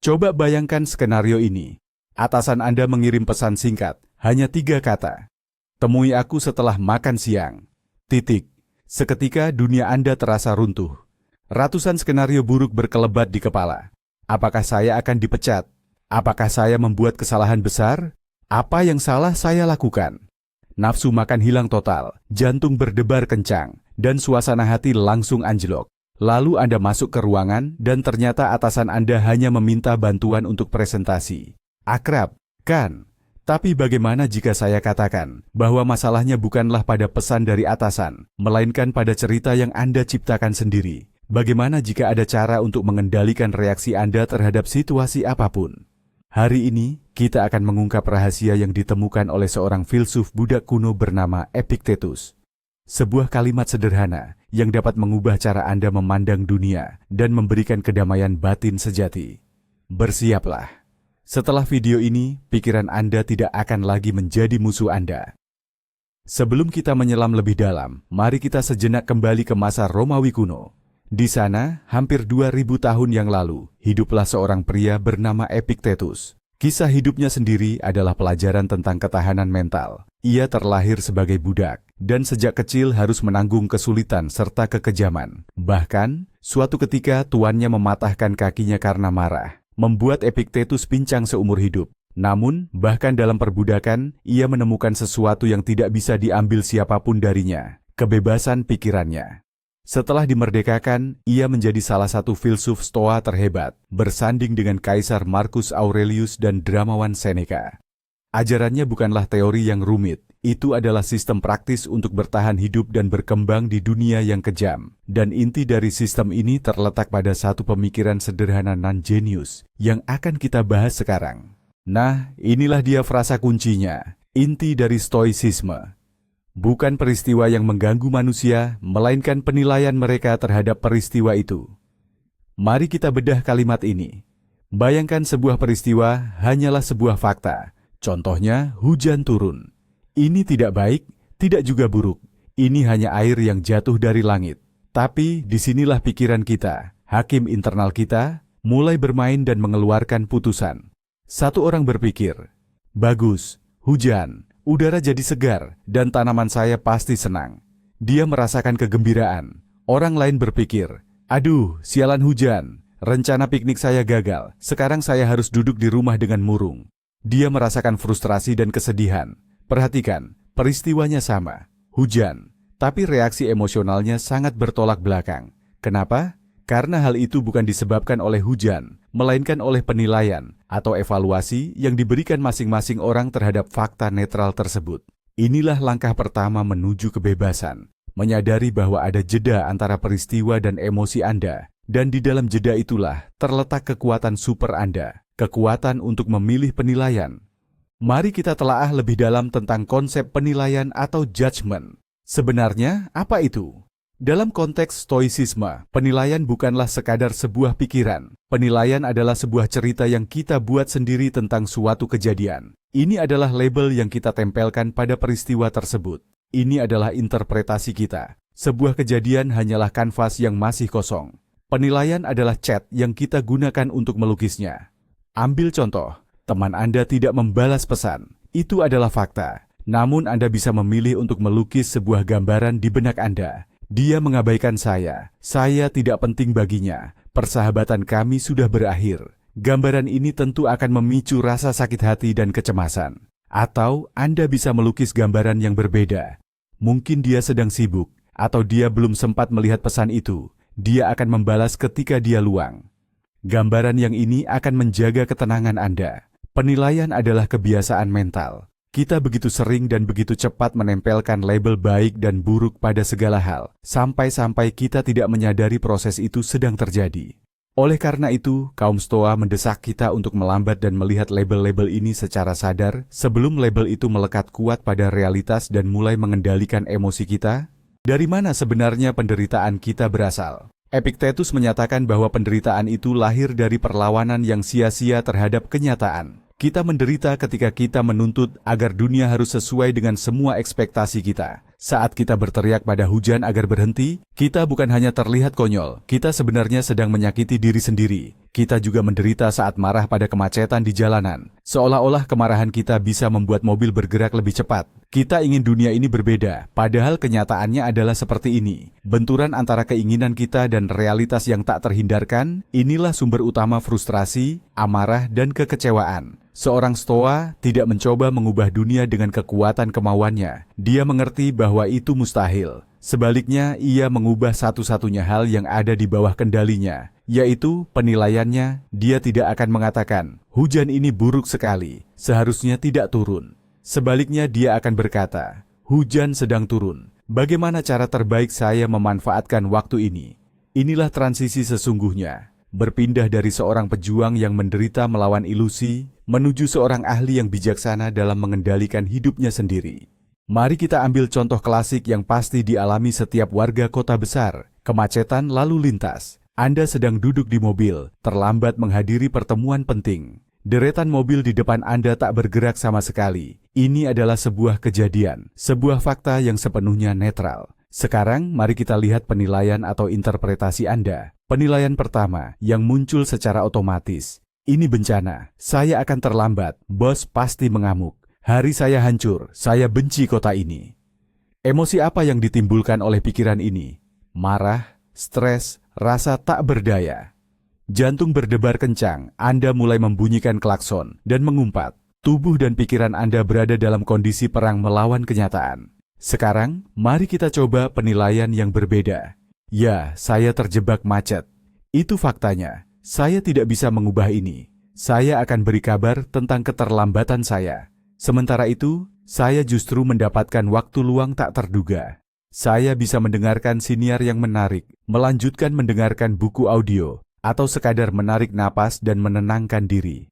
Coba bayangkan skenario ini. Atasan Anda mengirim pesan singkat, hanya 3 kata. Temui aku setelah makan siang. Titik. Seketika dunia Anda terasa runtuh. Ratusan skenario buruk berkelebat di kepala. Apakah saya akan dipecat? Apakah saya membuat kesalahan besar? Apa yang salah saya lakukan? Nafsu makan hilang total, jantung berdebar kencang, dan suasana hati langsung anjlok. Lalu Anda masuk ke ruangan dan ternyata atasan Anda hanya meminta bantuan untuk presentasi. Akrab, kan? Tapi bagaimana jika saya katakan bahwa masalahnya bukanlah pada pesan dari atasan, melainkan pada cerita yang Anda ciptakan sendiri? Bagaimana jika ada cara untuk mengendalikan reaksi Anda terhadap situasi apapun? Hari ini, kita akan mengungkap rahasia yang ditemukan oleh seorang filsuf Buddha kuno bernama Epictetus. Sebuah kalimat sederhana yang dapat mengubah cara Anda memandang dunia dan memberikan kedamaian batin sejati. Bersiaplah. Setelah video ini, pikiran Anda tidak akan lagi menjadi musuh Anda. Sebelum kita menyelam lebih dalam, mari kita sejenak kembali ke masa Romawi kuno. Di sana, hampir 2000 tahun yang lalu, hiduplah seorang pria bernama Epictetus. Kisah hidupnya sendiri adalah pelajaran tentang ketahanan mental. Ia terlahir sebagai budak, dan sejak kecil harus menanggung kesulitan serta kekejaman. Bahkan, suatu ketika tuannya mematahkan kakinya karena marah, membuat Epictetus pincang seumur hidup. Namun, bahkan dalam perbudakan, ia menemukan sesuatu yang tidak bisa diambil siapapun darinya, kebebasan pikirannya. Setelah dimerdekakan, ia menjadi salah satu filsuf Stoa terhebat, bersanding dengan Kaisar Marcus Aurelius dan dramawan Seneca. Ajarannya bukanlah teori yang rumit, itu adalah sistem praktis untuk bertahan hidup dan berkembang di dunia yang kejam. Dan inti dari sistem ini terletak pada satu pemikiran sederhana non-genius yang akan kita bahas sekarang. Nah, inilah dia frasa kuncinya, inti dari stoicisme. Bukan peristiwa yang mengganggu manusia, melainkan penilaian mereka terhadap peristiwa itu. Mari kita bedah kalimat ini. Bayangkan sebuah peristiwa hanyalah sebuah fakta. Contohnya, hujan turun. Ini tidak baik, tidak juga buruk. Ini hanya air yang jatuh dari langit. Tapi disinilah pikiran kita, hakim internal kita, mulai bermain dan mengeluarkan putusan. Satu orang berpikir, bagus, hujan, udara jadi segar, dan tanaman saya pasti senang. Dia merasakan kegembiraan. Orang lain berpikir, aduh, sialan hujan, rencana piknik saya gagal, sekarang saya harus duduk di rumah dengan murung. Dia merasakan frustrasi dan kesedihan. Perhatikan, peristiwanya sama, hujan, tapi reaksi emosionalnya sangat bertolak belakang. Kenapa? Karena hal itu bukan disebabkan oleh hujan, melainkan oleh penilaian atau evaluasi yang diberikan masing-masing orang terhadap fakta netral tersebut. Inilah langkah pertama menuju kebebasan, menyadari bahwa ada jeda antara peristiwa dan emosi Anda, dan di dalam jeda itulah terletak kekuatan super Anda, kekuatan untuk memilih penilaian. Mari kita telaah lebih dalam tentang konsep penilaian atau judgment. Sebenarnya, apa itu? Dalam konteks stoicisme, penilaian bukanlah sekadar sebuah pikiran. Penilaian adalah sebuah cerita yang kita buat sendiri tentang suatu kejadian. Ini adalah label yang kita tempelkan pada peristiwa tersebut. Ini adalah interpretasi kita. Sebuah kejadian hanyalah kanvas yang masih kosong. Penilaian adalah cat yang kita gunakan untuk melukisnya. Ambil contoh, teman Anda tidak membalas pesan. Itu adalah fakta. Namun Anda bisa memilih untuk melukis sebuah gambaran di benak Anda. Dia mengabaikan saya tidak penting baginya, persahabatan kami sudah berakhir. Gambaran ini tentu akan memicu rasa sakit hati dan kecemasan. Atau Anda bisa melukis gambaran yang berbeda. Mungkin dia sedang sibuk, atau dia belum sempat melihat pesan itu. Dia akan membalas ketika dia luang. Gambaran yang ini akan menjaga ketenangan Anda. Penilaian adalah kebiasaan mental. Kita begitu sering dan begitu cepat menempelkan label baik dan buruk pada segala hal, sampai-sampai kita tidak menyadari proses itu sedang terjadi. Oleh karena itu, kaum Stoa mendesak kita untuk melambat dan melihat label-label ini secara sadar sebelum label itu melekat kuat pada realitas dan mulai mengendalikan emosi kita. Dari mana sebenarnya penderitaan kita berasal? Epictetus menyatakan bahwa penderitaan itu lahir dari perlawanan yang sia-sia terhadap kenyataan. Kita menderita ketika kita menuntut agar dunia harus sesuai dengan semua ekspektasi kita. Saat kita berteriak pada hujan agar berhenti, kita bukan hanya terlihat konyol, kita sebenarnya sedang menyakiti diri sendiri. Kita juga menderita saat marah pada kemacetan di jalanan. Seolah-olah kemarahan kita bisa membuat mobil bergerak lebih cepat. Kita ingin dunia ini berbeda, padahal kenyataannya adalah seperti ini. Benturan antara keinginan kita dan realitas yang tak terhindarkan, inilah sumber utama frustrasi, amarah, dan kekecewaan. Seorang Stoa tidak mencoba mengubah dunia dengan kekuatan kemauannya. Dia mengerti bahwa itu mustahil. Sebaliknya, ia mengubah satu-satunya hal yang ada di bawah kendalinya, yaitu penilaiannya. Dia tidak akan mengatakan, hujan ini buruk sekali, seharusnya tidak turun. Sebaliknya, dia akan berkata, hujan sedang turun. Bagaimana cara terbaik saya memanfaatkan waktu ini? Inilah transisi sesungguhnya. Berpindah dari seorang pejuang yang menderita melawan ilusi, menuju seorang ahli yang bijaksana dalam mengendalikan hidupnya sendiri. Mari kita ambil contoh klasik yang pasti dialami setiap warga kota besar, kemacetan lalu lintas. Anda sedang duduk di mobil, terlambat menghadiri pertemuan penting. Deretan mobil di depan Anda tak bergerak sama sekali. Ini adalah sebuah kejadian, sebuah fakta yang sepenuhnya netral. Sekarang mari kita lihat penilaian atau interpretasi Anda. Penilaian pertama yang muncul secara otomatis. Ini bencana, saya akan terlambat, bos pasti mengamuk. Hari saya hancur, saya benci kota ini. Emosi apa yang ditimbulkan oleh pikiran ini? Marah, stres, rasa tak berdaya. Jantung berdebar kencang, Anda mulai membunyikan klakson dan mengumpat. Tubuh dan pikiran Anda berada dalam kondisi perang melawan kenyataan. Sekarang, mari kita coba penilaian yang berbeda. Ya, saya terjebak macet. Itu faktanya. Saya tidak bisa mengubah ini. Saya akan beri kabar tentang keterlambatan saya. Sementara itu, saya justru mendapatkan waktu luang tak terduga. Saya bisa mendengarkan siniar yang menarik, melanjutkan mendengarkan buku audio, atau sekadar menarik napas dan menenangkan diri.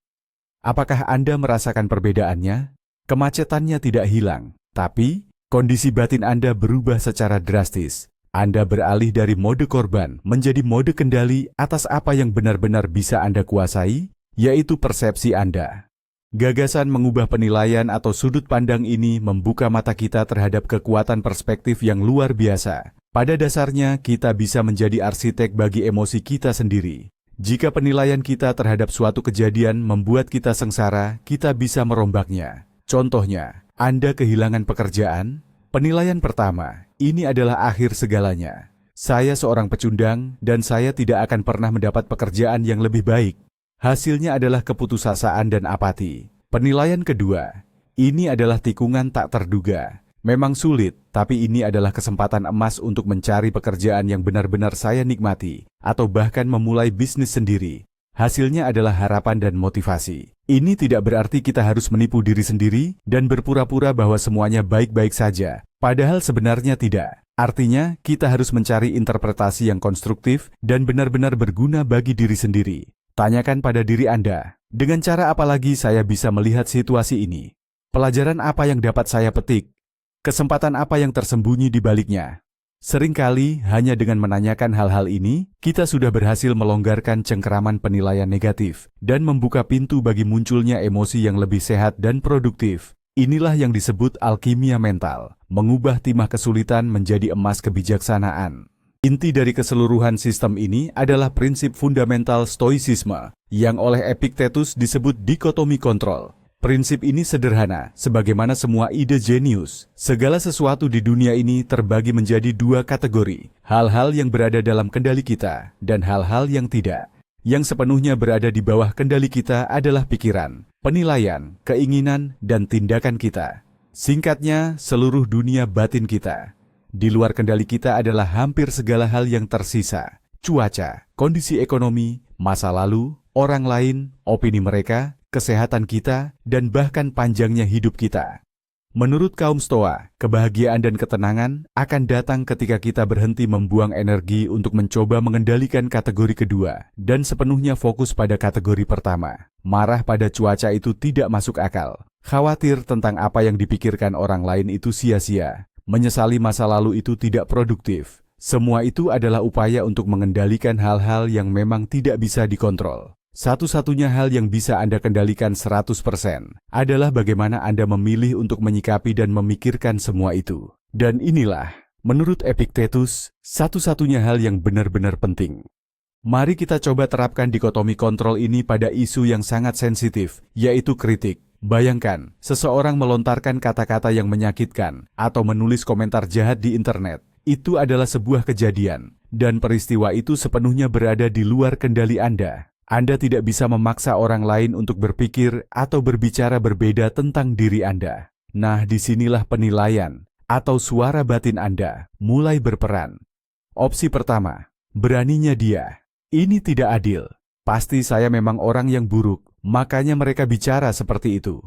Apakah Anda merasakan perbedaannya? Kemacetannya tidak hilang, tapi kondisi batin Anda berubah secara drastis. Anda beralih dari mode korban menjadi mode kendali atas apa yang benar-benar bisa Anda kuasai, yaitu persepsi Anda. Gagasan mengubah penilaian atau sudut pandang ini membuka mata kita terhadap kekuatan perspektif yang luar biasa. Pada dasarnya, kita bisa menjadi arsitek bagi emosi kita sendiri. Jika penilaian kita terhadap suatu kejadian membuat kita sengsara, kita bisa merombaknya. Contohnya, Anda kehilangan pekerjaan. Penilaian pertama, ini adalah akhir segalanya. Saya seorang pecundang dan saya tidak akan pernah mendapat pekerjaan yang lebih baik. Hasilnya adalah keputusasaan dan apati. Penilaian kedua, ini adalah tikungan tak terduga. Memang sulit, tapi ini adalah kesempatan emas untuk mencari pekerjaan yang benar-benar saya nikmati, atau bahkan memulai bisnis sendiri. Hasilnya adalah harapan dan motivasi. Ini tidak berarti kita harus menipu diri sendiri dan berpura-pura bahwa semuanya baik-baik saja. Padahal sebenarnya tidak. Artinya, kita harus mencari interpretasi yang konstruktif dan benar-benar berguna bagi diri sendiri. Tanyakan pada diri Anda, dengan cara apa lagi saya bisa melihat situasi ini? Pelajaran apa yang dapat saya petik? Kesempatan apa yang tersembunyi di baliknya? Seringkali, hanya dengan menanyakan hal-hal ini, kita sudah berhasil melonggarkan cengkeraman penilaian negatif dan membuka pintu bagi munculnya emosi yang lebih sehat dan produktif. Inilah yang disebut alkimia mental, mengubah timah kesulitan menjadi emas kebijaksanaan. Inti dari keseluruhan sistem ini adalah prinsip fundamental stoicisme, yang oleh Epictetus disebut dikotomi kontrol. Prinsip ini sederhana, sebagaimana semua ide jenius. Segala sesuatu di dunia ini terbagi menjadi dua kategori, hal-hal yang berada dalam kendali kita, dan hal-hal yang tidak. Yang sepenuhnya berada di bawah kendali kita adalah pikiran, penilaian, keinginan, dan tindakan kita. Singkatnya, seluruh dunia batin kita. Di luar kendali kita adalah hampir segala hal yang tersisa. Cuaca, kondisi ekonomi, masa lalu, orang lain, opini mereka, kesehatan kita, dan bahkan panjangnya hidup kita. Menurut kaum Stoa, kebahagiaan dan ketenangan akan datang ketika kita berhenti membuang energi untuk mencoba mengendalikan kategori kedua dan sepenuhnya fokus pada kategori pertama. Marah pada cuaca itu tidak masuk akal. Khawatir tentang apa yang dipikirkan orang lain itu sia-sia. Menyesali masa lalu itu tidak produktif. Semua itu adalah upaya untuk mengendalikan hal-hal yang memang tidak bisa dikontrol. Satu-satunya hal yang bisa Anda kendalikan 100% adalah bagaimana Anda memilih untuk menyikapi dan memikirkan semua itu. Dan inilah, menurut Epictetus, satu-satunya hal yang benar-benar penting. Mari kita coba terapkan dikotomi kontrol ini pada isu yang sangat sensitif, yaitu kritik. Bayangkan, seseorang melontarkan kata-kata yang menyakitkan atau menulis komentar jahat di internet. Itu adalah sebuah kejadian, dan peristiwa itu sepenuhnya berada di luar kendali Anda. Anda tidak bisa memaksa orang lain untuk berpikir atau berbicara berbeda tentang diri Anda. Nah, disinilah penilaian atau suara batin Anda mulai berperan. Opsi pertama, beraninya dia. Ini tidak adil. Pasti saya memang orang yang buruk, makanya mereka bicara seperti itu.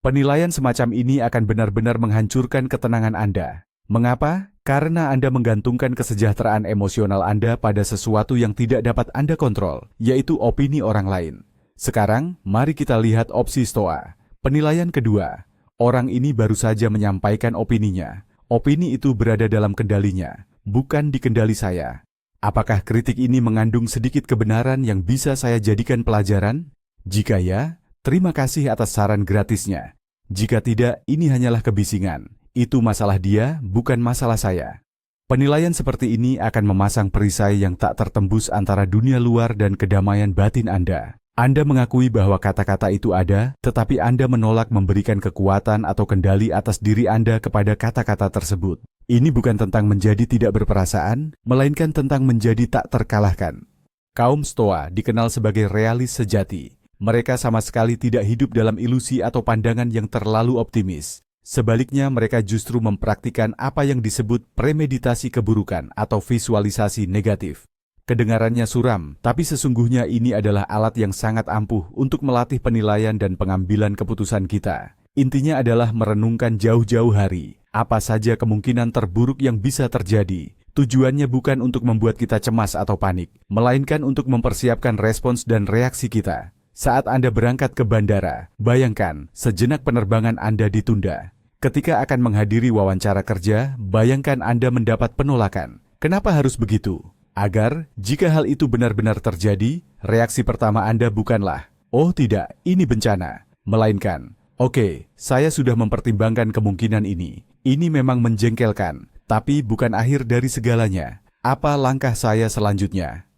Penilaian semacam ini akan benar-benar menghancurkan ketenangan Anda. Mengapa? Karena Anda menggantungkan kesejahteraan emosional Anda pada sesuatu yang tidak dapat Anda kontrol, yaitu opini orang lain. Sekarang, mari kita lihat opsi Stoa. Penilaian kedua. Orang ini baru saja menyampaikan opininya. Opini itu berada dalam kendalinya, bukan di kendali saya. Apakah kritik ini mengandung sedikit kebenaran yang bisa saya jadikan pelajaran? Jika ya, terima kasih atas saran gratisnya. Jika tidak, ini hanyalah kebisingan. Itu masalah dia, bukan masalah saya. Penilaian seperti ini akan memasang perisai yang tak tertembus antara dunia luar dan kedamaian batin Anda. Anda mengakui bahwa kata-kata itu ada, tetapi Anda menolak memberikan kekuatan atau kendali atas diri Anda kepada kata-kata tersebut. Ini bukan tentang menjadi tidak berperasaan, melainkan tentang menjadi tak terkalahkan. Kaum Stoa dikenal sebagai realis sejati. Mereka sama sekali tidak hidup dalam ilusi atau pandangan yang terlalu optimis. Sebaliknya, mereka justru mempraktikkan apa yang disebut premeditasi keburukan atau visualisasi negatif. Kedengarannya suram, tapi sesungguhnya ini adalah alat yang sangat ampuh untuk melatih penilaian dan pengambilan keputusan kita. Intinya adalah merenungkan jauh-jauh hari, apa saja kemungkinan terburuk yang bisa terjadi. Tujuannya bukan untuk membuat kita cemas atau panik, melainkan untuk mempersiapkan respons dan reaksi kita. Saat Anda berangkat ke bandara, bayangkan sejenak penerbangan Anda ditunda. Ketika akan menghadiri wawancara kerja, bayangkan Anda mendapat penolakan. Kenapa harus begitu? Agar, jika hal itu benar-benar terjadi, reaksi pertama Anda bukanlah, "Oh tidak, ini bencana," melainkan, "Oke, saya sudah mempertimbangkan kemungkinan ini. Ini memang menjengkelkan, tapi bukan akhir dari segalanya. Apa langkah saya selanjutnya?"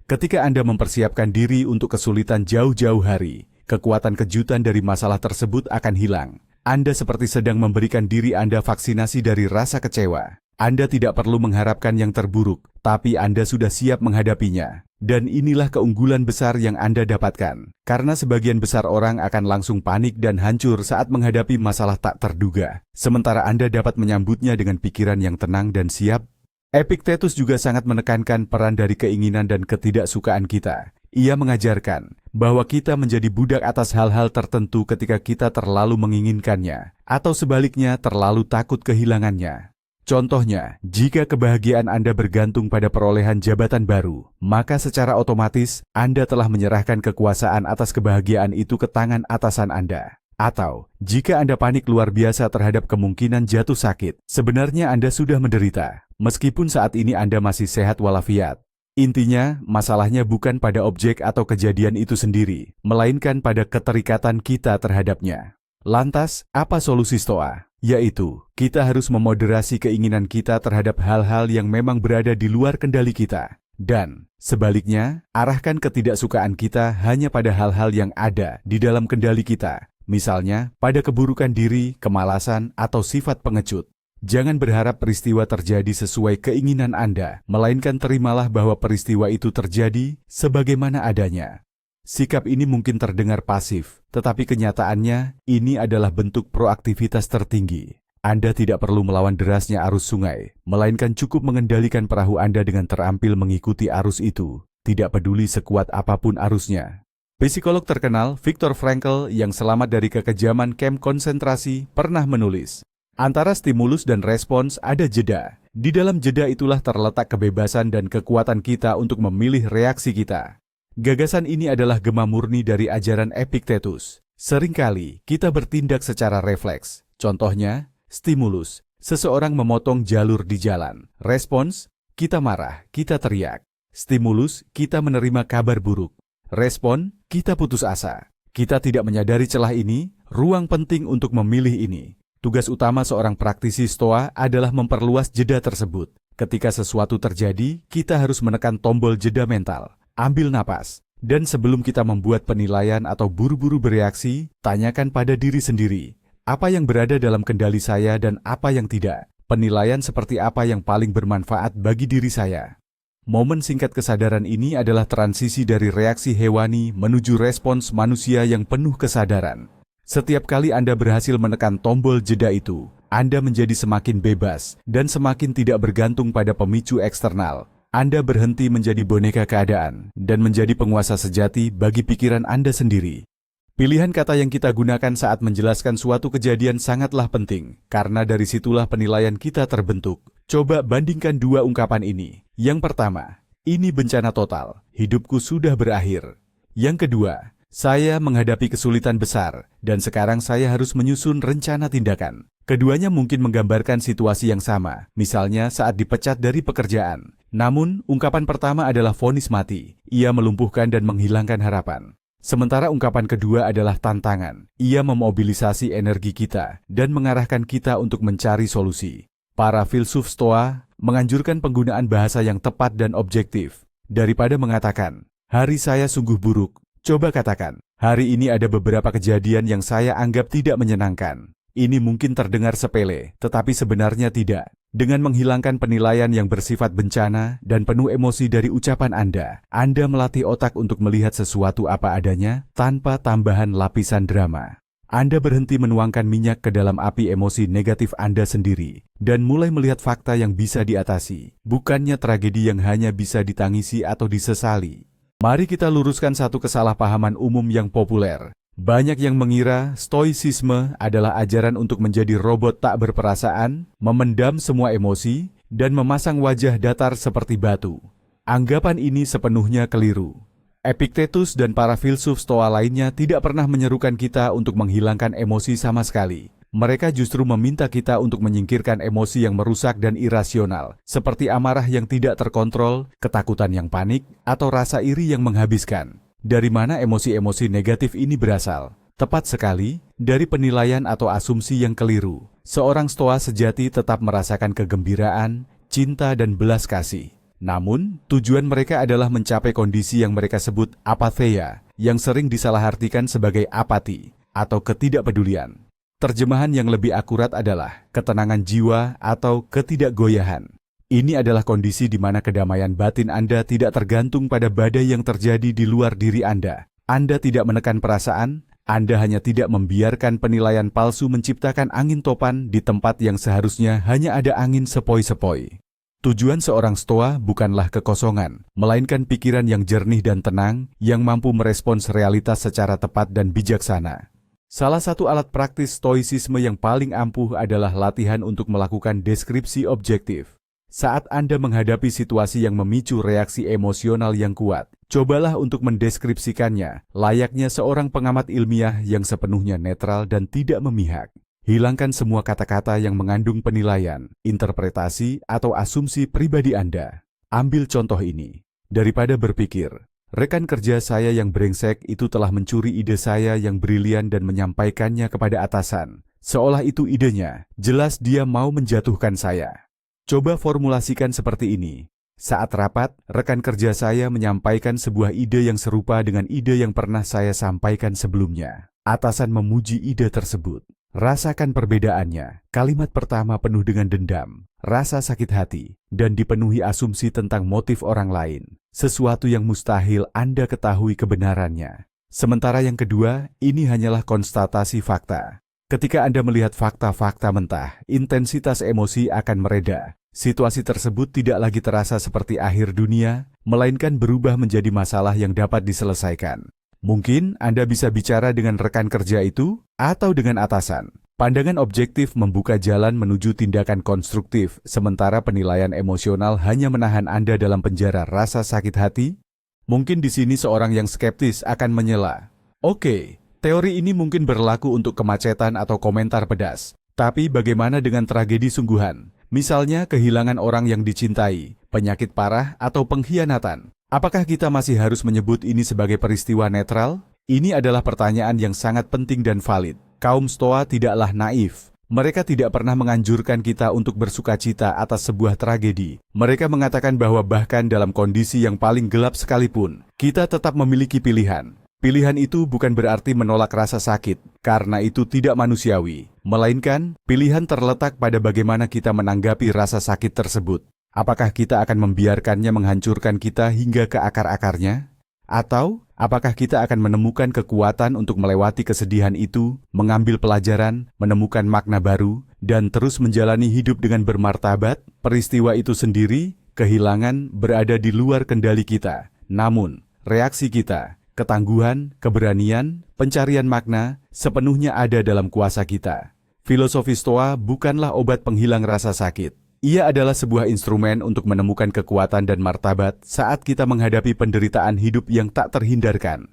Ketika Anda mempersiapkan diri untuk kesulitan jauh-jauh hari, kekuatan kejutan dari masalah tersebut akan hilang. Anda seperti sedang memberikan diri Anda vaksinasi dari rasa kecewa. Anda tidak perlu mengharapkan yang terburuk, tapi Anda sudah siap menghadapinya. Dan inilah keunggulan besar yang Anda dapatkan. Karena sebagian besar orang akan langsung panik dan hancur saat menghadapi masalah tak terduga. Sementara Anda dapat menyambutnya dengan pikiran yang tenang dan siap. Epictetus juga sangat menekankan peran dari keinginan dan ketidaksukaan kita. Ia mengajarkan bahwa kita menjadi budak atas hal-hal tertentu ketika kita terlalu menginginkannya, atau sebaliknya terlalu takut kehilangannya. Contohnya, jika kebahagiaan Anda bergantung pada perolehan jabatan baru, maka secara otomatis Anda telah menyerahkan kekuasaan atas kebahagiaan itu ke tangan atasan Anda. Atau, jika Anda panik luar biasa terhadap kemungkinan jatuh sakit, sebenarnya Anda sudah menderita, meskipun saat ini Anda masih sehat walafiat. Intinya, masalahnya bukan pada objek atau kejadian itu sendiri, melainkan pada keterikatan kita terhadapnya. Lantas, apa solusi Stoa? Yaitu, kita harus memoderasi keinginan kita terhadap hal-hal yang memang berada di luar kendali kita. Dan, sebaliknya, arahkan ketidaksukaan kita hanya pada hal-hal yang ada di dalam kendali kita. Misalnya, pada keburukan diri, kemalasan, atau sifat pengecut. Jangan berharap peristiwa terjadi sesuai keinginan Anda, melainkan terimalah bahwa peristiwa itu terjadi sebagaimana adanya. Sikap ini mungkin terdengar pasif, tetapi kenyataannya ini adalah bentuk proaktivitas tertinggi. Anda tidak perlu melawan derasnya arus sungai, melainkan cukup mengendalikan perahu Anda dengan terampil mengikuti arus itu, tidak peduli sekuat apapun arusnya. Psikolog terkenal Viktor Frankl yang selamat dari kekejaman kamp konsentrasi pernah menulis, antara stimulus dan respons ada jeda. Di dalam jeda itulah terletak kebebasan dan kekuatan kita untuk memilih reaksi kita. Gagasan ini adalah gema murni dari ajaran Epictetus. Seringkali kita bertindak secara refleks. Contohnya, stimulus, seseorang memotong jalur di jalan. Respons, kita marah, kita teriak. Stimulus, kita menerima kabar buruk. Respon, kita putus asa. Kita tidak menyadari celah ini, ruang penting untuk memilih ini. Tugas utama seorang praktisi Stoa adalah memperluas jeda tersebut. Ketika sesuatu terjadi, kita harus menekan tombol jeda mental, ambil napas, dan sebelum kita membuat penilaian atau buru-buru bereaksi, tanyakan pada diri sendiri, apa yang berada dalam kendali saya dan apa yang tidak. Penilaian seperti apa yang paling bermanfaat bagi diri saya. Momen singkat kesadaran ini adalah transisi dari reaksi hewani menuju respons manusia yang penuh kesadaran. Setiap kali Anda berhasil menekan tombol jeda itu, Anda menjadi semakin bebas dan semakin tidak bergantung pada pemicu eksternal. Anda berhenti menjadi boneka keadaan dan menjadi penguasa sejati bagi pikiran Anda sendiri. Pilihan kata yang kita gunakan saat menjelaskan suatu kejadian sangatlah penting, karena dari situlah penilaian kita terbentuk. Coba bandingkan dua ungkapan ini. Yang pertama, ini bencana total, hidupku sudah berakhir. Yang kedua, saya menghadapi kesulitan besar, dan sekarang saya harus menyusun rencana tindakan. Keduanya mungkin menggambarkan situasi yang sama, misalnya saat dipecat dari pekerjaan. Namun, ungkapan pertama adalah vonis mati. Ia melumpuhkan dan menghilangkan harapan. Sementara ungkapan kedua adalah tantangan. Ia memobilisasi energi kita dan mengarahkan kita untuk mencari solusi. Para filsuf Stoa menganjurkan penggunaan bahasa yang tepat dan objektif. Daripada mengatakan, hari saya sungguh buruk, coba katakan, hari ini ada beberapa kejadian yang saya anggap tidak menyenangkan. Ini mungkin terdengar sepele, tetapi sebenarnya tidak. Dengan menghilangkan penilaian yang bersifat bencana dan penuh emosi dari ucapan Anda melatih otak untuk melihat sesuatu apa adanya tanpa tambahan lapisan drama. Anda berhenti menuangkan minyak ke dalam api emosi negatif Anda sendiri dan mulai melihat fakta yang bisa diatasi, bukannya tragedi yang hanya bisa ditangisi atau disesali. Mari kita luruskan satu kesalahpahaman umum yang populer. Banyak yang mengira stoicisme adalah ajaran untuk menjadi robot tak berperasaan, memendam semua emosi, dan memasang wajah datar seperti batu. Anggapan ini sepenuhnya keliru. Epictetus dan para filsuf Stoa lainnya tidak pernah menyerukan kita untuk menghilangkan emosi sama sekali. Mereka justru meminta kita untuk menyingkirkan emosi yang merusak dan irasional, seperti amarah yang tidak terkontrol, ketakutan yang panik, atau rasa iri yang menghabiskan. Dari mana emosi-emosi negatif ini berasal? Tepat sekali, dari penilaian atau asumsi yang keliru. Seorang Stoa sejati tetap merasakan kegembiraan, cinta, dan belas kasih. Namun, tujuan mereka adalah mencapai kondisi yang mereka sebut apatheia, yang sering disalahartikan sebagai apati atau ketidakpedulian. Terjemahan yang lebih akurat adalah ketenangan jiwa atau ketidakgoyahan. Ini adalah kondisi di mana kedamaian batin Anda tidak tergantung pada badai yang terjadi di luar diri Anda. Anda tidak menekan perasaan, Anda hanya tidak membiarkan penilaian palsu menciptakan angin topan di tempat yang seharusnya hanya ada angin sepoi-sepoi. Tujuan seorang Stoa bukanlah kekosongan, melainkan pikiran yang jernih dan tenang, yang mampu merespons realitas secara tepat dan bijaksana. Salah satu alat praktis stoicisme yang paling ampuh adalah latihan untuk melakukan deskripsi objektif. Saat Anda menghadapi situasi yang memicu reaksi emosional yang kuat, cobalah untuk mendeskripsikannya, layaknya seorang pengamat ilmiah yang sepenuhnya netral dan tidak memihak. Hilangkan semua kata-kata yang mengandung penilaian, interpretasi, atau asumsi pribadi Anda. Ambil contoh ini. Daripada berpikir, rekan kerja saya yang brengsek itu telah mencuri ide saya yang brilian dan menyampaikannya kepada atasan. Seolah itu idenya, jelas dia mau menjatuhkan saya. Coba formulasikan seperti ini. Saat rapat, rekan kerja saya menyampaikan sebuah ide yang serupa dengan ide yang pernah saya sampaikan sebelumnya. Atasan memuji ide tersebut. Rasakan perbedaannya. Kalimat pertama penuh dengan dendam, rasa sakit hati, dan dipenuhi asumsi tentang motif orang lain. Sesuatu yang mustahil Anda ketahui kebenarannya. Sementara yang kedua, ini hanyalah konstatasi fakta. Ketika Anda melihat fakta-fakta mentah, intensitas emosi akan mereda. Situasi tersebut tidak lagi terasa seperti akhir dunia, melainkan berubah menjadi masalah yang dapat diselesaikan. Mungkin Anda bisa bicara dengan rekan kerja itu, atau dengan atasan. Pandangan objektif membuka jalan menuju tindakan konstruktif, sementara penilaian emosional hanya menahan Anda dalam penjara rasa sakit hati. Mungkin di sini seorang yang skeptis akan menyela. Oke, teori ini mungkin berlaku untuk kemacetan atau komentar pedas. Tapi bagaimana dengan tragedi sungguhan? Misalnya kehilangan orang yang dicintai, penyakit parah, atau pengkhianatan. Apakah kita masih harus menyebut ini sebagai peristiwa netral? Ini adalah pertanyaan yang sangat penting dan valid. Kaum Stoa tidaklah naif. Mereka tidak pernah menganjurkan kita untuk bersukacita atas sebuah tragedi. Mereka mengatakan bahwa bahkan dalam kondisi yang paling gelap sekalipun, kita tetap memiliki pilihan. Pilihan itu bukan berarti menolak rasa sakit, karena itu tidak manusiawi. Melainkan, pilihan terletak pada bagaimana kita menanggapi rasa sakit tersebut. Apakah kita akan membiarkannya menghancurkan kita hingga ke akar-akarnya? Atau, apakah kita akan menemukan kekuatan untuk melewati kesedihan itu, mengambil pelajaran, menemukan makna baru, dan terus menjalani hidup dengan bermartabat? Peristiwa itu sendiri, kehilangan, berada di luar kendali kita. Namun, reaksi kita, ketangguhan, keberanian, pencarian makna, sepenuhnya ada dalam kuasa kita. Filosofi Stoa bukanlah obat penghilang rasa sakit. Ia adalah sebuah instrumen untuk menemukan kekuatan dan martabat saat kita menghadapi penderitaan hidup yang tak terhindarkan.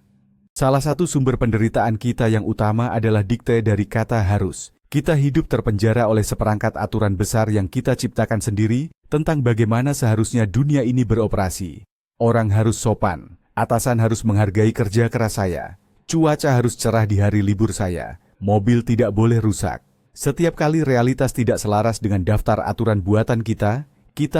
Salah satu sumber penderitaan kita yang utama adalah dikte dari kata harus. Kita hidup terpenjara oleh seperangkat aturan besar yang kita ciptakan sendiri tentang bagaimana seharusnya dunia ini beroperasi. Orang harus sopan, atasan harus menghargai kerja keras saya, cuaca harus cerah di hari libur saya, mobil tidak boleh rusak. Setiap kali realitas tidak selaras dengan daftar aturan buatan kita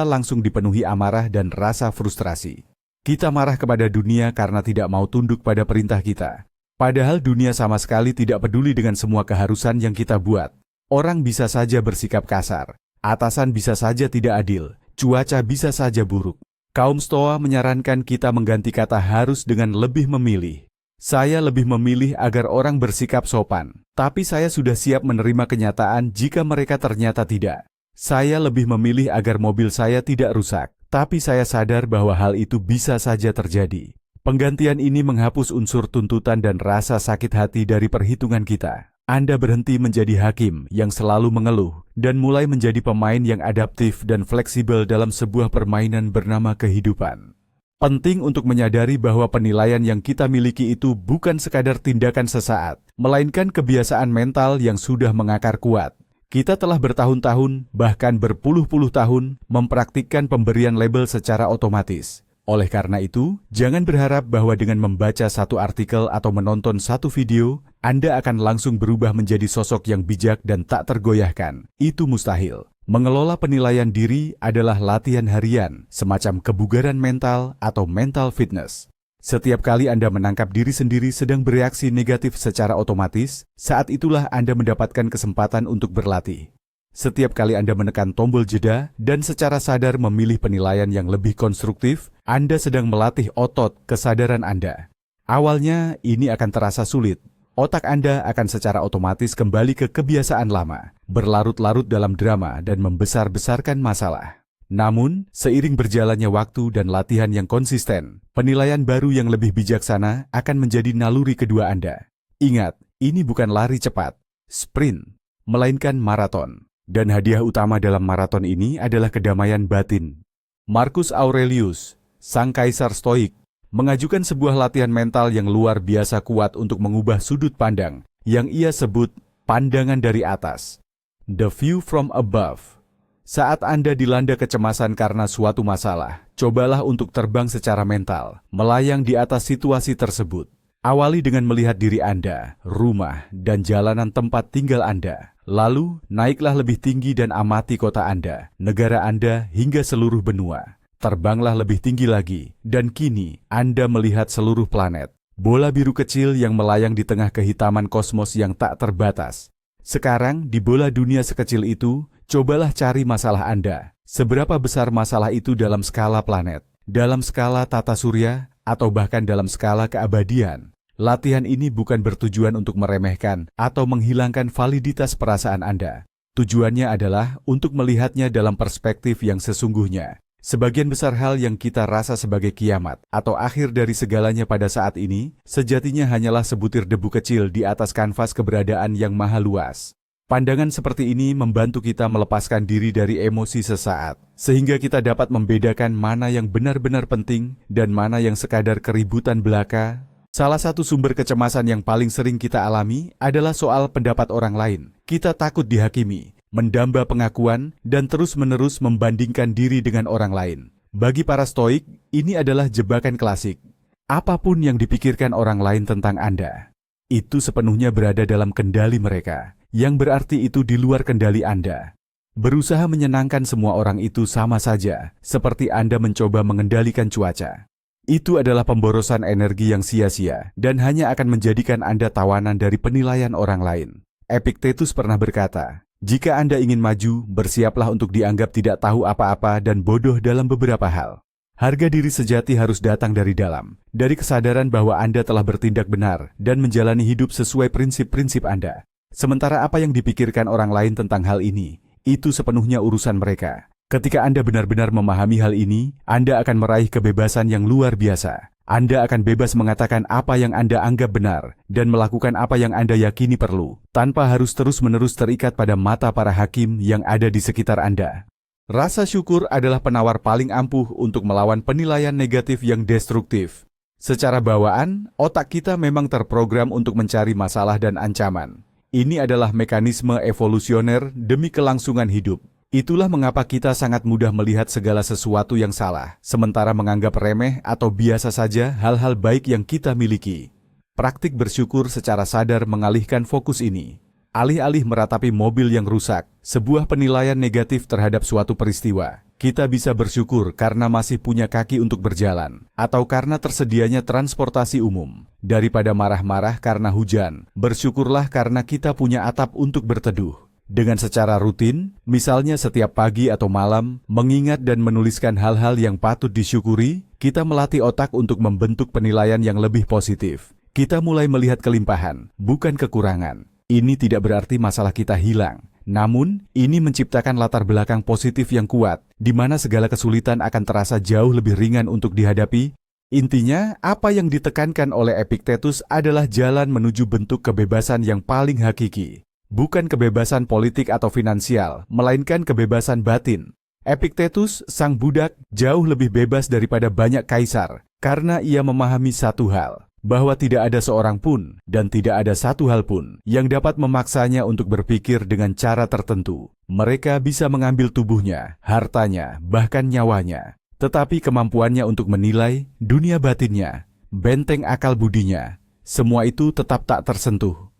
langsung dipenuhi amarah dan rasa frustrasi. Kita marah kepada dunia karena tidak mau tunduk pada perintah kita. Padahal dunia sama sekali tidak peduli dengan semua keharusan yang kita buat. Orang bisa saja bersikap kasar, atasan bisa saja tidak adil, cuaca bisa saja buruk. Kaum Stoa menyarankan kita mengganti kata harus dengan lebih memilih. Saya lebih memilih agar orang bersikap sopan, tapi saya sudah siap menerima kenyataan jika mereka ternyata tidak. Saya lebih memilih agar mobil saya tidak rusak, tapi saya sadar bahwa hal itu bisa saja terjadi. Penggantian ini menghapus unsur tuntutan dan rasa sakit hati dari perhitungan kita. Anda berhenti menjadi hakim yang selalu mengeluh dan mulai menjadi pemain yang adaptif dan fleksibel dalam sebuah permainan bernama kehidupan. Penting untuk menyadari bahwa penilaian yang kita miliki itu bukan sekadar tindakan sesaat, melainkan kebiasaan mental yang sudah mengakar kuat. Kita telah bertahun-tahun, bahkan berpuluh-puluh tahun, mempraktikkan pemberian label secara otomatis. Oleh karena itu, jangan berharap bahwa dengan membaca satu artikel atau menonton satu video, Anda akan langsung berubah menjadi sosok yang bijak dan tak tergoyahkan. Itu mustahil. Mengelola penilaian diri adalah latihan harian, semacam kebugaran mental atau mental fitness. Setiap kali Anda menangkap diri sendiri sedang bereaksi negatif secara otomatis, saat itulah Anda mendapatkan kesempatan untuk berlatih. Setiap kali Anda menekan tombol jeda dan secara sadar memilih penilaian yang lebih konstruktif, Anda sedang melatih otot kesadaran Anda. Awalnya ini akan terasa sulit. Otak Anda akan secara otomatis kembali ke kebiasaan lama, berlarut-larut dalam drama dan membesar-besarkan masalah. Namun, seiring berjalannya waktu dan latihan yang konsisten, penilaian baru yang lebih bijaksana akan menjadi naluri kedua Anda. Ingat, ini bukan lari cepat, sprint, melainkan maraton. Dan hadiah utama dalam maraton ini adalah kedamaian batin. Marcus Aurelius, sang kaisar Stoik, mengajukan sebuah latihan mental yang luar biasa kuat untuk mengubah sudut pandang yang ia sebut pandangan dari atas. The view from above. Saat Anda dilanda kecemasan karena suatu masalah, cobalah untuk terbang secara mental, melayang di atas situasi tersebut. Awali dengan melihat diri Anda, rumah, dan jalanan tempat tinggal Anda. Lalu, naiklah lebih tinggi dan amati kota Anda, negara Anda, hingga seluruh benua. Terbanglah lebih tinggi lagi, dan kini Anda melihat seluruh planet. Bola biru kecil yang melayang di tengah kehitaman kosmos yang tak terbatas. Sekarang, di bola dunia sekecil itu, cobalah cari masalah Anda. Seberapa besar masalah itu dalam skala planet, dalam skala tata surya, atau bahkan dalam skala keabadian. Latihan ini bukan bertujuan untuk meremehkan atau menghilangkan validitas perasaan Anda. Tujuannya adalah untuk melihatnya dalam perspektif yang sesungguhnya. Sebagian besar hal yang kita rasa sebagai kiamat atau akhir dari segalanya pada saat ini, sejatinya hanyalah sebutir debu kecil di atas kanvas keberadaan yang maha luas. Pandangan seperti ini membantu kita melepaskan diri dari emosi sesaat, sehingga kita dapat membedakan mana yang benar-benar penting dan mana yang sekadar keributan belaka. Salah satu sumber kecemasan yang paling sering kita alami adalah soal pendapat orang lain. Kita takut dihakimi, mendamba pengakuan, dan terus-menerus membandingkan diri dengan orang lain. Bagi para Stoik, ini adalah jebakan klasik. Apapun yang dipikirkan orang lain tentang Anda, itu sepenuhnya berada dalam kendali mereka. yang berarti itu di luar kendali Anda. Berusaha menyenangkan semua orang itu sama saja, seperti Anda mencoba mengendalikan cuaca. Itu adalah pemborosan energi yang sia-sia dan hanya akan menjadikan Anda tawanan dari penilaian orang lain. Epictetus pernah berkata, jika Anda ingin maju, bersiaplah untuk dianggap tidak tahu apa-apa dan bodoh dalam beberapa hal. Harga diri sejati harus datang dari dalam, dari kesadaran bahwa Anda telah bertindak benar dan menjalani hidup sesuai prinsip-prinsip Anda. Sementara apa yang dipikirkan orang lain tentang hal ini, itu sepenuhnya urusan mereka. Ketika Anda benar-benar memahami hal ini, Anda akan meraih kebebasan yang luar biasa. Anda akan bebas mengatakan apa yang Anda anggap benar dan melakukan apa yang Anda yakini perlu, tanpa harus terus-menerus terikat pada mata para hakim yang ada di sekitar Anda. Rasa syukur adalah penawar paling ampuh untuk melawan penilaian negatif yang destruktif. Secara bawaan, otak kita memang terprogram untuk mencari masalah dan ancaman. Ini adalah mekanisme evolusioner demi kelangsungan hidup. Itulah mengapa kita sangat mudah melihat segala sesuatu yang salah, sementara menganggap remeh atau biasa saja hal-hal baik yang kita miliki. Praktik bersyukur secara sadar mengalihkan fokus ini. Alih-alih meratapi mobil yang rusak, sebuah penilaian negatif terhadap suatu peristiwa, kita bisa bersyukur karena masih punya kaki untuk berjalan, atau karena tersedianya transportasi umum. Daripada marah-marah karena hujan, bersyukurlah karena kita punya atap untuk berteduh. Dengan secara rutin, misalnya setiap pagi atau malam, mengingat dan menuliskan hal-hal yang patut disyukuri, kita melatih otak untuk membentuk penilaian yang lebih positif. Kita mulai melihat kelimpahan, bukan kekurangan. Ini tidak berarti masalah kita hilang. Namun, ini menciptakan latar belakang positif yang kuat, di mana segala kesulitan akan terasa jauh lebih ringan untuk dihadapi. Intinya, apa yang ditekankan oleh Epictetus adalah jalan menuju bentuk kebebasan yang paling hakiki. Bukan kebebasan politik atau finansial, melainkan kebebasan batin. Epictetus, sang budak, jauh lebih bebas daripada banyak kaisar, karena ia memahami satu hal, bahwa tidak ada seorang pun dan tidak ada satu hal pun yang dapat memaksanya untuk berpikir dengan cara tertentu. Mereka bisa mengambil tubuhnya, hartanya, bahkan nyawanya. Tetapi kemampuannya untuk menilai dunia batinnya, benteng akal budinya, semua itu tetap tak tersentuh.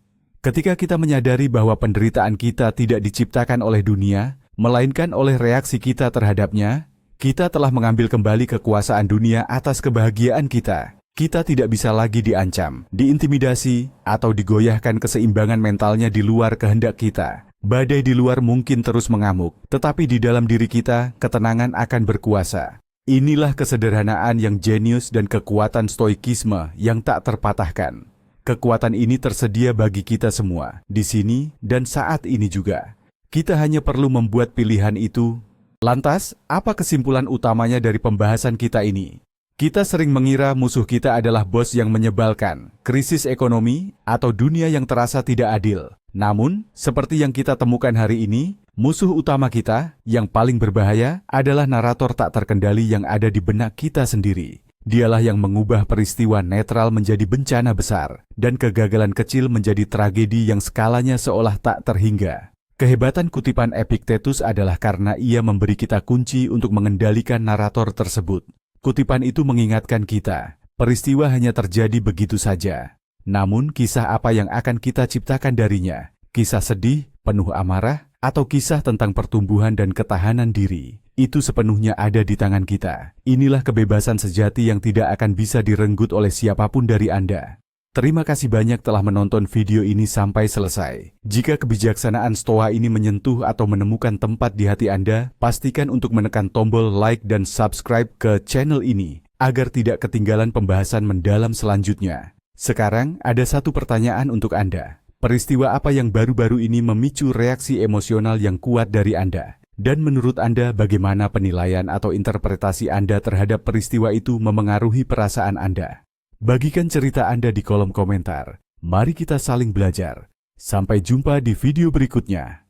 Ketika kita menyadari bahwa penderitaan kita tidak diciptakan oleh dunia, melainkan oleh reaksi kita terhadapnya, kita telah mengambil kembali kekuasaan dunia atas kebahagiaan kita. Kita tidak bisa lagi diancam, diintimidasi, atau digoyahkan keseimbangan mentalnya di luar kehendak kita. Badai di luar mungkin terus mengamuk, tetapi di dalam diri kita, ketenangan akan berkuasa. Inilah kesederhanaan yang jenius dan kekuatan stoikisme yang tak terpatahkan. Kekuatan ini tersedia bagi kita semua, di sini dan saat ini juga. Kita hanya perlu membuat pilihan itu. Lantas, apa kesimpulan utamanya dari pembahasan kita ini? Kita sering mengira musuh kita adalah bos yang menyebalkan, krisis ekonomi, atau dunia yang terasa tidak adil. Namun, seperti yang kita temukan hari ini, musuh utama kita, yang paling berbahaya, adalah narator tak terkendali yang ada di benak kita sendiri. Dialah yang mengubah peristiwa netral menjadi bencana besar, dan kegagalan kecil menjadi tragedi yang skalanya seolah tak terhingga. Kehebatan kutipan Epictetus adalah karena ia memberi kita kunci untuk mengendalikan narator tersebut. Kutipan itu mengingatkan kita, peristiwa hanya terjadi begitu saja. Namun kisah apa yang akan kita ciptakan darinya? Kisah sedih, penuh amarah, atau kisah tentang pertumbuhan dan ketahanan diri? Itu sepenuhnya ada di tangan kita. Inilah kebebasan sejati yang tidak akan bisa direnggut oleh siapapun dari Anda. Terima kasih banyak telah menonton video ini sampai selesai. Jika kebijaksanaan Stoa ini menyentuh atau menemukan tempat di hati Anda, pastikan untuk menekan tombol like dan subscribe ke channel ini, agar tidak ketinggalan pembahasan mendalam selanjutnya. Sekarang, ada satu pertanyaan untuk Anda. Peristiwa apa yang baru-baru ini memicu reaksi emosional yang kuat dari Anda? Dan menurut Anda, bagaimana penilaian atau interpretasi Anda terhadap peristiwa itu memengaruhi perasaan Anda? Bagikan cerita Anda di kolom komentar. Mari kita saling belajar. Sampai jumpa di video berikutnya.